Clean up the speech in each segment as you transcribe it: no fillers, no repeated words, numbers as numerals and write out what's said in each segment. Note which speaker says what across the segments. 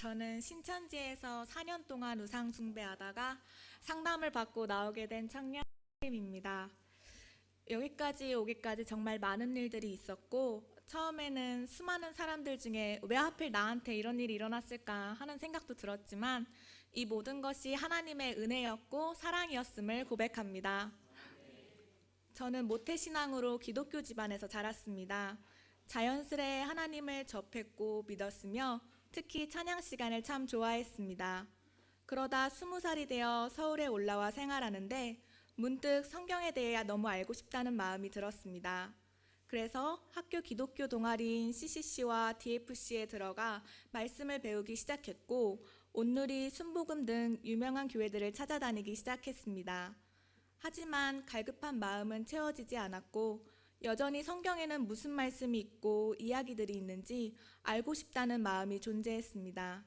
Speaker 1: 저는 신천지에서 4년 동안 우상 숭배하다가 상담을 받고 나오게 된 청년입니다. 여기까지 오기까지 정말 많은 일들이 있었고, 처음에는 수많은 사람들 중에 왜 하필 나한테 이런 일이 일어났을까 하는 생각도 들었지만, 이 모든 것이 하나님의 은혜였고 사랑이었음을 고백합니다. 저는 모태신앙으로 기독교 집안에서 자랐습니다. 자연스레 하나님을 접했고 믿었으며 특히 찬양 시간을 참 좋아했습니다. 그러다 20살이 되어 서울에 올라와 생활하는데 문득 성경에 대해 너무 알고 싶다는 마음이 들었습니다. 그래서 학교 기독교 동아리인 CCC와 DFC에 들어가 말씀을 배우기 시작했고 온누리, 순복음 등 유명한 교회들을 찾아다니기 시작했습니다. 하지만 갈급한 마음은 채워지지 않았고 여전히 성경에는 무슨 말씀이 있고 이야기들이 있는지 알고 싶다는 마음이 존재했습니다.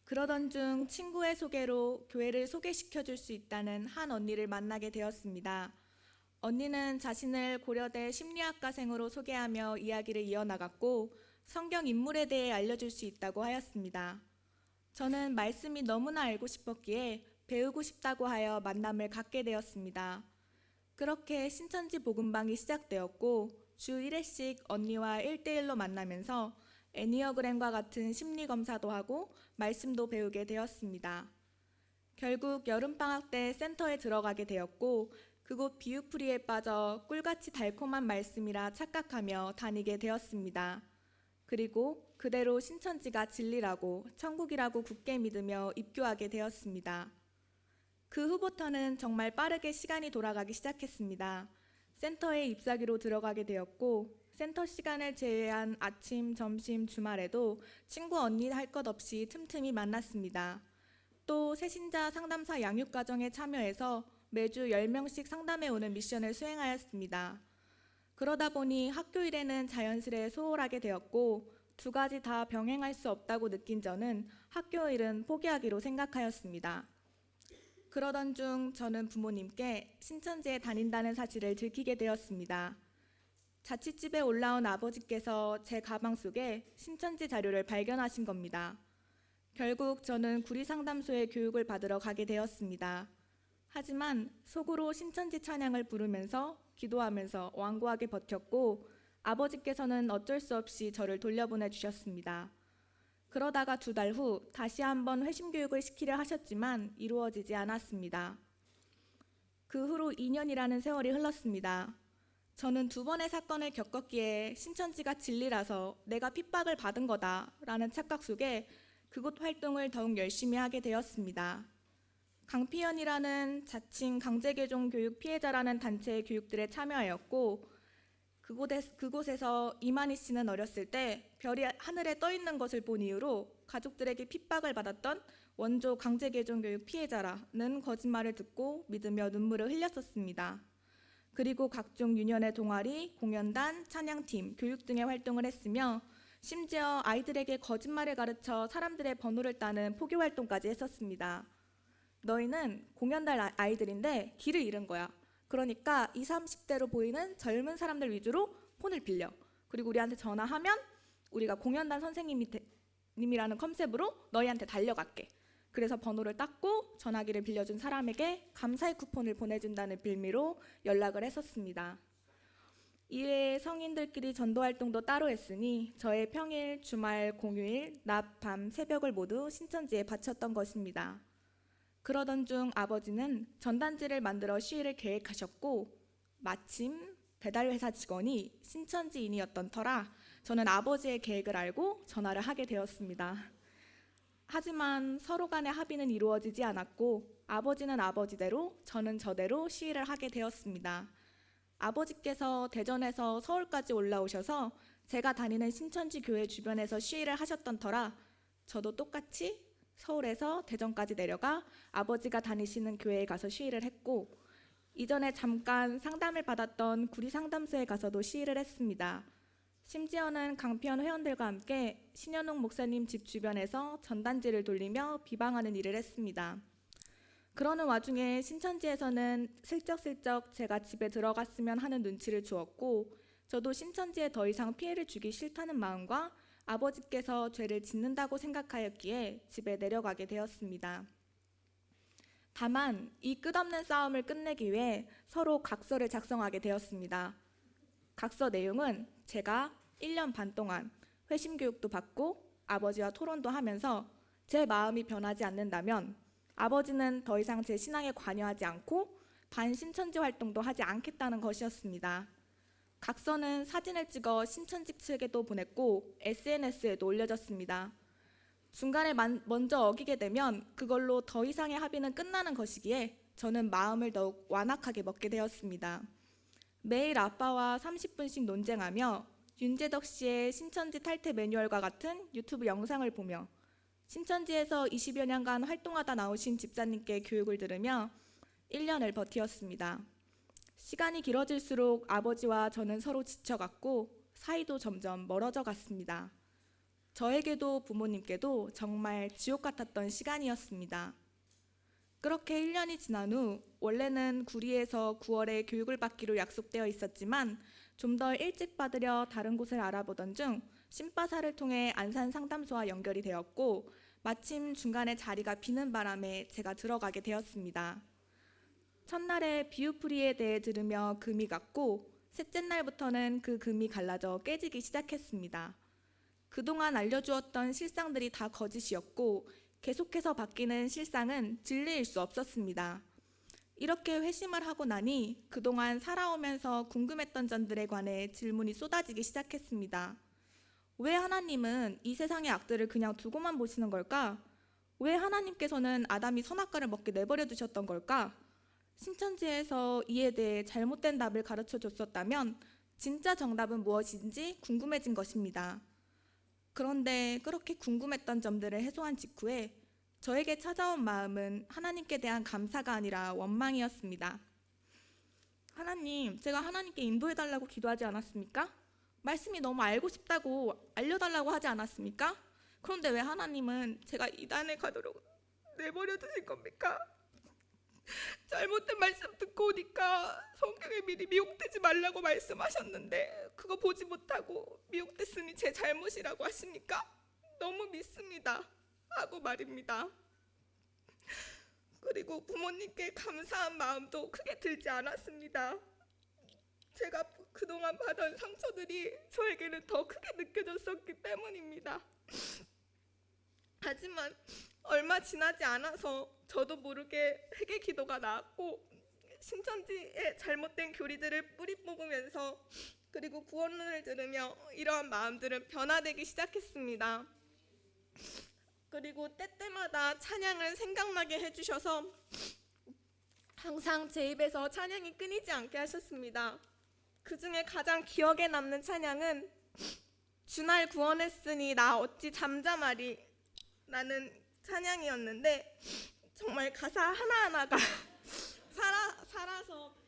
Speaker 1: 그러던 중 친구의 소개로 교회를 소개시켜 줄 수 있다는 한 언니를 만나게 되었습니다. 언니는 자신을 고려대 심리학과생으로 소개하며 이야기를 이어나갔고 성경 인물에 대해 알려줄 수 있다고 하였습니다. 저는 말씀이 너무나 알고 싶었기에 배우고 싶다고 하여 만남을 갖게 되었습니다. 그렇게 신천지 복음방이 시작되었고 주 1회씩 언니와 1대1로 만나면서 애니어그램과 같은 심리검사도 하고 말씀도 배우게 되었습니다. 결국 여름방학 때 센터에 들어가게 되었고 그곳 비유풀이에 빠져 꿀같이 달콤한 말씀이라 착각하며 다니게 되었습니다. 그리고 그대로 신천지가 진리라고 천국이라고 굳게 믿으며 입교하게 되었습니다. 그 후부터는 정말 빠르게 시간이 돌아가기 시작했습니다. 센터에 잎사귀로 들어가게 되었고 센터 시간을 제외한 아침, 점심, 주말에도 친구 언니 할 것 없이 틈틈이 만났습니다. 또 새신자 상담사 양육과정에 참여해서 매주 10명씩 상담해 오는 미션을 수행하였습니다. 그러다 보니 학교 일에는 자연스레 소홀하게 되었고 두 가지 다 병행할 수 없다고 느낀 저는 학교 일은 포기하기로 생각하였습니다. 그러던 중 저는 부모님께 신천지에 다닌다는 사실을 들키게 되었습니다. 자취집에 올라온 아버지께서 제 가방 속에 신천지 자료를 발견하신 겁니다. 결국 저는 구리상담소에 교육을 받으러 가게 되었습니다. 하지만 속으로 신천지 찬양을 부르면서 기도하면서 완고하게 버텼고 아버지께서는 어쩔 수 없이 저를 돌려보내 주셨습니다. 그러다가 2달 후 다시 한번 회심 교육을 시키려 하셨지만 이루어지지 않았습니다. 그 후로 2년이라는 세월이 흘렀습니다. 저는 2번의 사건을 겪었기에 신천지가 진리라서 내가 핍박을 받은 거다라는 착각 속에 그곳 활동을 더욱 열심히 하게 되었습니다. 강피연이라는 자칭 강제개종 교육 피해자라는 단체의 교육들에 참여하였고 그곳에서 이만희 씨는 어렸을 때 별이 하늘에 떠 있는 것을 본 이후로 가족들에게 핍박을 받았던 원조 강제개종 교육 피해자라는 거짓말을 듣고 믿으며 눈물을 흘렸었습니다. 그리고 각종 유년의 동아리, 공연단, 찬양팀, 교육 등의 활동을 했으며 심지어 아이들에게 거짓말을 가르쳐 사람들의 번호를 따는 포교 활동까지 했었습니다. 너희는 공연단 아이들인데 길을 잃은 거야. 그러니까 20, 30대로 보이는 젊은 사람들 위주로 폰을 빌려. 그리고 우리한테 전화하면 우리가 공연단 선생님이라는 컨셉으로 너희한테 달려갈게. 그래서 번호를 땄고 전화기를 빌려준 사람에게 감사의 쿠폰을 보내준다는 빌미로 연락을 했었습니다. 이외에 성인들끼리 전도활동도 따로 했으니 저의 평일, 주말, 공휴일, 낮, 밤, 새벽을 모두 신천지에 바쳤던 것입니다. 그러던 중 아버지는 전단지를 만들어 시위를 계획하셨고 마침 배달회사 직원이 신천지인이었던 터라 저는 아버지의 계획을 알고 전화를 하게 되었습니다. 하지만 서로 간의 합의는 이루어지지 않았고 아버지는 아버지대로 저는 저대로 시위를 하게 되었습니다. 아버지께서 대전에서 서울까지 올라오셔서 제가 다니는 신천지 교회 주변에서 시위를 하셨던 터라 저도 똑같이 서울에서 대전까지 내려가 아버지가 다니시는 교회에 가서 시위를 했고 이전에 잠깐 상담을 받았던 구리상담소에 가서도 시위를 했습니다. 심지어는 강피연 회원들과 함께 신현웅 목사님 집 주변에서 전단지를 돌리며 비방하는 일을 했습니다. 그러는 와중에 신천지에서는 슬쩍슬쩍 제가 집에 들어갔으면 하는 눈치를 주었고 저도 신천지에 더 이상 피해를 주기 싫다는 마음과 아버지께서 죄를 짓는다고 생각하였기에 집에 내려가게 되었습니다. 다만 이 끝없는 싸움을 끝내기 위해 서로 각서를 작성하게 되었습니다. 각서 내용은 제가 1년 반 동안 회심 교육도 받고 아버지와 토론도 하면서 제 마음이 변하지 않는다면 아버지는 더 이상 제 신앙에 관여하지 않고 반신천지 활동도 하지 않겠다는 것이었습니다. 각서는 사진을 찍어 신천지 측에도 보냈고 SNS에도 올려졌습니다. 중간에 먼저 어기게 되면 그걸로 더 이상의 합의는 끝나는 것이기에 저는 마음을 더욱 완악하게 먹게 되었습니다. 매일 아빠와 30분씩 논쟁하며 윤재덕 씨의 신천지 탈퇴 매뉴얼과 같은 유튜브 영상을 보며 신천지에서 20여 년간 활동하다 나오신 집사님께 교육을 들으며 1년을 버티었습니다. 시간이 길어질수록 아버지와 저는 서로 지쳐갔고 사이도 점점 멀어져 갔습니다. 저에게도 부모님께도 정말 지옥 같았던 시간이었습니다. 그렇게 1년이 지난 후 원래는 구리에서 9월에 교육을 받기로 약속되어 있었지만 좀 더 일찍 받으려 다른 곳을 알아보던 중 신바사를 통해 안산 상담소와 연결이 되었고 마침 중간에 자리가 비는 바람에 제가 들어가게 되었습니다. 첫날에 비유풀이에 대해 들으며 금이 갔고 셋째 날부터는 그 금이 갈라져 깨지기 시작했습니다. 그동안 알려주었던 실상들이 다 거짓이었고 계속해서 바뀌는 실상은 진리일 수 없었습니다. 이렇게 회심을 하고 나니 그동안 살아오면서 궁금했던 점들에 관해 질문이 쏟아지기 시작했습니다. 왜 하나님은 이 세상의 악들을 그냥 두고만 보시는 걸까? 왜 하나님께서는 아담이 선악과를 먹게 내버려 두셨던 걸까? 신천지에서 이에 대해 잘못된 답을 가르쳐 줬었다면 진짜 정답은 무엇인지 궁금해진 것입니다. 그런데 그렇게 궁금했던 점들을 해소한 직후에 저에게 찾아온 마음은 하나님께 대한 감사가 아니라 원망이었습니다. 하나님, 제가 하나님께 인도해달라고 기도하지 않았습니까? 말씀이 너무 알고 싶다고 알려달라고 하지 않았습니까? 그런데 왜 하나님은 제가 이단에 가도록 내버려 두신 겁니까? 잘못된 말씀 듣고 오니까 성경에 미리 미혹되지 말라고 말씀하셨는데 그거 보지 못하고 미혹됐으니 제 잘못이라고 하십니까? 너무 믿습니다 하고 말입니다. 그리고 부모님께 감사한 마음도 크게 들지 않았습니다. 제가 그동안 받은 상처들이 저에게는 더 크게 느껴졌었기 때문입니다. 하지만 얼마 지나지 않아서 저도 모르게 회개 기도가 나왔고 신천지의 잘못된 교리들을 뿌리 뽑으면서 그리고 구원론을 들으며 이러한 마음들은 변화되기 시작했습니다. 그리고 때때마다 찬양을 생각나게 해주셔서 항상 제 입에서 찬양이 끊이지 않게 하셨습니다. 그 중에 가장 기억에 남는 찬양은 주날 구원했으니 나 어찌 잠잠하리 라는 찬양이었는데 정말 가사 하나하나가 살아서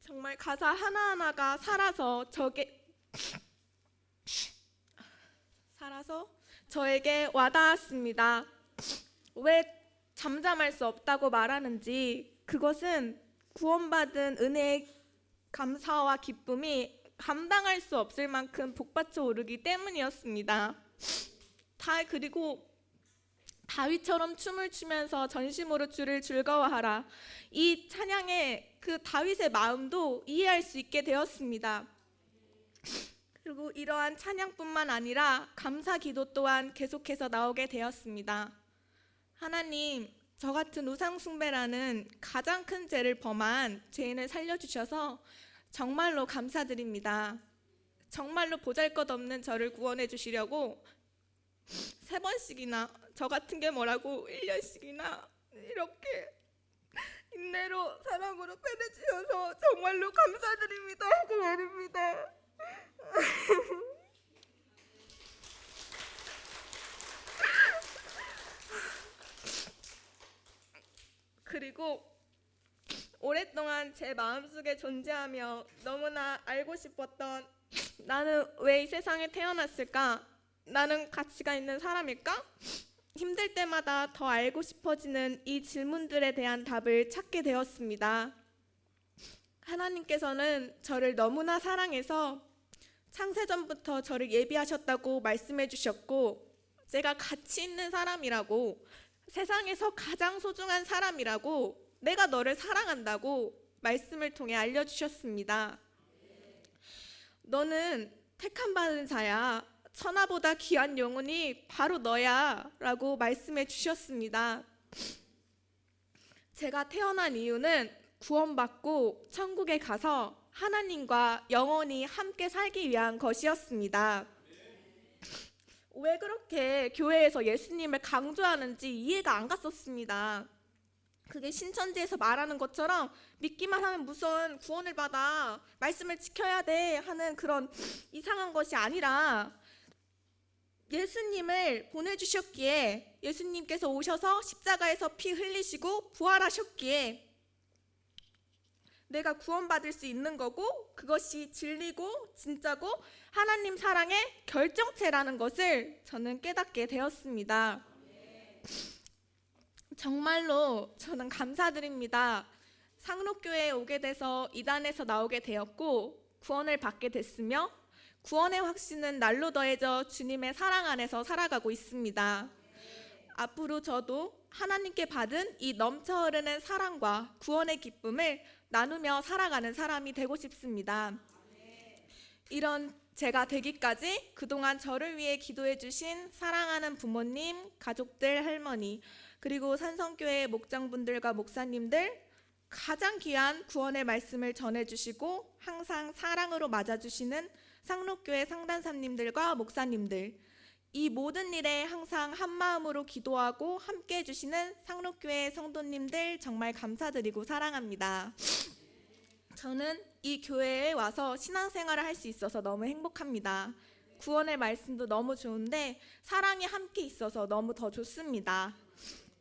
Speaker 1: 정말 가사 하나하나가 살아서 저에게 와닿았습니다. 왜 잠잠할 수 없다고 말하는지 그것은 구원받은 은혜의 감사와 기쁨이 감당할 수 없을 만큼 복받쳐 오르기 때문이었습니다. 그리고 다윗처럼 춤을 추면서 전심으로 주를 즐거워하라. 이 찬양의 그 다윗의 마음도 이해할 수 있게 되었습니다. 그리고 이러한 찬양뿐만 아니라 감사 기도 또한 계속해서 나오게 되었습니다. 하나님, 저 같은 우상 숭배라는 가장 큰 죄를 범한 죄인을 살려주셔서 정말로 감사드립니다. 정말로 보잘것없는 저를 구원해 주시려고 3번씩이나 저 같은 게 뭐라고 1년씩이나 이렇게 인내로 사랑으로 패내주셔서 정말로 감사드립니다 하고 말입니다. 그리고 오랫동안 제 마음속에 존재하며 너무나 알고 싶었던 나는 왜 이 세상에 태어났을까? 나는 가치가 있는 사람일까? 힘들 때마다 더 알고 싶어지는 이 질문들에 대한 답을 찾게 되었습니다.
Speaker 2: 하나님께서는 저를 너무나 사랑해서 창세전부터 저를 예비하셨다고 말씀해 주셨고, 제가 가치 있는 사람이라고, 세상에서 가장 소중한 사람이라고, 내가 너를 사랑한다고 말씀을 통해 알려주셨습니다. 너는 택함 받은 자야. 천하보다 귀한 영혼이 바로 너야 라고 말씀해 주셨습니다. 제가 태어난 이유는 구원받고 천국에 가서 하나님과 영원히 함께 살기 위한 것이었습니다. 왜 그렇게 교회에서 예수님을 강조하는지 이해가 안 갔었습니다. 그게 신천지에서 말하는 것처럼 믿기만 하면 무슨 구원을 받아, 말씀을 지켜야 돼 하는 그런 이상한 것이 아니라, 예수님을 보내주셨기에, 예수님께서 오셔서 십자가에서 피 흘리시고 부활하셨기에 내가 구원받을 수 있는 거고, 그것이 진리고 진짜고 하나님 사랑의 결정체라는 것을 저는 깨닫게 되었습니다. 정말로 저는 감사드립니다. 상록교회에 오게 돼서 이단에서 나오게 되었고 구원을 받게 됐으며, 구원의 확신은 날로 더해져 주님의 사랑 안에서 살아가고 있습니다. 앞으로 저도 하나님께 받은 이 넘쳐 흐르는 사랑과 구원의 기쁨을 나누며 살아가는 사람이 되고 싶습니다. 이런 제가 되기까지 그동안 저를 위해 기도해 주신 사랑하는 부모님, 가족들, 할머니, 그리고 산성교회 목장분들과 목사님들, 가장 귀한 구원의 말씀을 전해주시고 항상 사랑으로 맞아주시는 상록교회 상단사님들과 목사님들, 이 모든 일에 항상 한마음으로 기도하고 함께 해주시는 상록교회 성도님들 정말 감사드리고 사랑합니다. 저는 이 교회에 와서 신앙생활을 할 수 있어서 너무 행복합니다. 구원의 말씀도 너무 좋은데 사랑이 함께 있어서 너무 더 좋습니다.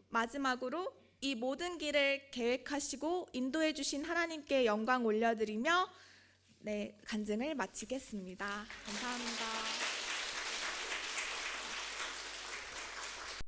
Speaker 2: 마지막으로 이 모든 길을 계획하시고 인도해 주신 하나님께 영광 올려드리며 간증을 마치겠습니다. 감사합니다.